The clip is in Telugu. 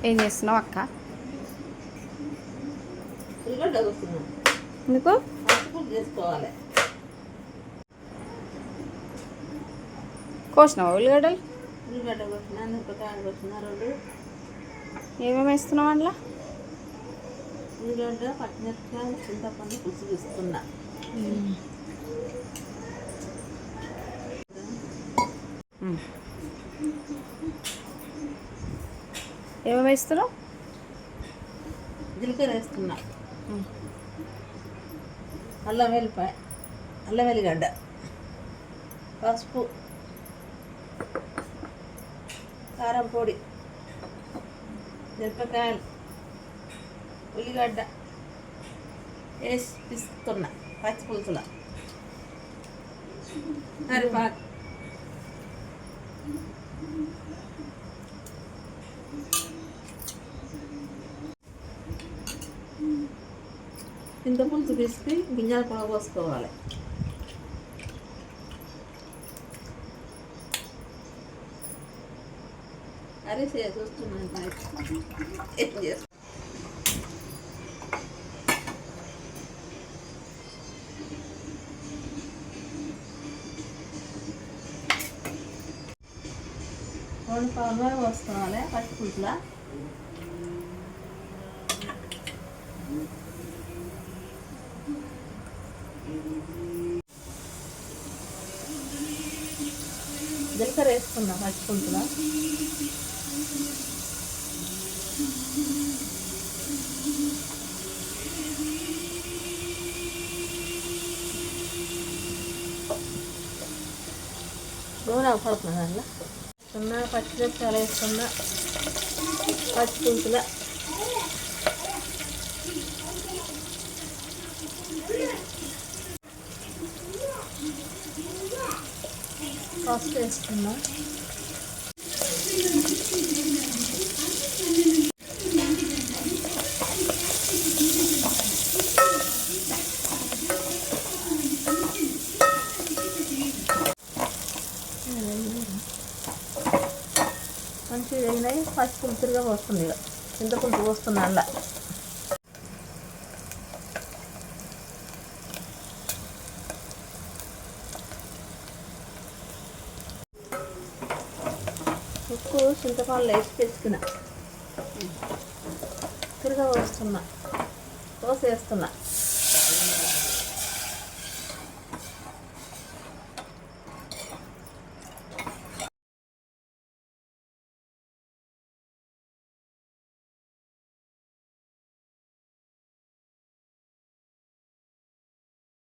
ఏం చేస్తున్నావు అక్క? ఉల్లిగడ్డ కోస్తున్నాను. ఎందుకు? పసుపు చేసుకోవాలి. కోసినావా ఉల్లిగడ్డలు? ఉల్లిగడ్డ కోసిన, మిరపకాయలు కోసిన, రెండు. ఏమేమి వేస్తున్నావు అందులో? ఉల్లిగడ్డ, పచ్చిమిరపకాయలు, చింతపండు పులుసు తీసుకున్నా. ఏమేమి వేస్తున్నావు? జీలకర్ర వేస్తున్నా, అల్లం వెల్లిపాయ, అల్లం వెల్లిగడ్డ, పసుపు, కారం పొడి, మిరపకాయలు, ఉల్లిగడ్డ వేసి పిస్తున్నా పచ్చి పులుసులో. కరివేపాకు, ఇంత పులుసు పిసికి గింజలు కూడా పోసుకోవాలి. అరే చూస్తున్నాను ఏం చేస్తా. రెండు పాలు పోసుకోవాలి పచ్చి పులుసులో. జీలకర్ర వేసుకున్నా పచ్చి పులుసులో. నూనె పడుతున్నా దాంట్లో వేసుకున్నా, పచ్చిమిరపకాయలు వేసుకున్నా పచ్చి పులుసులో. పసుపు వేసుకున్నా, మంచిగా వేగినాయి. పచ్చి పులుసుగా పోస్తుంది. ఇక చింత పులుసు పోస్తున్నా అలా. ఉప్పు చింతపండు వేసి పెట్టుకున్నా, తిరగ పోస్తున్నా, వేస్తున్నా.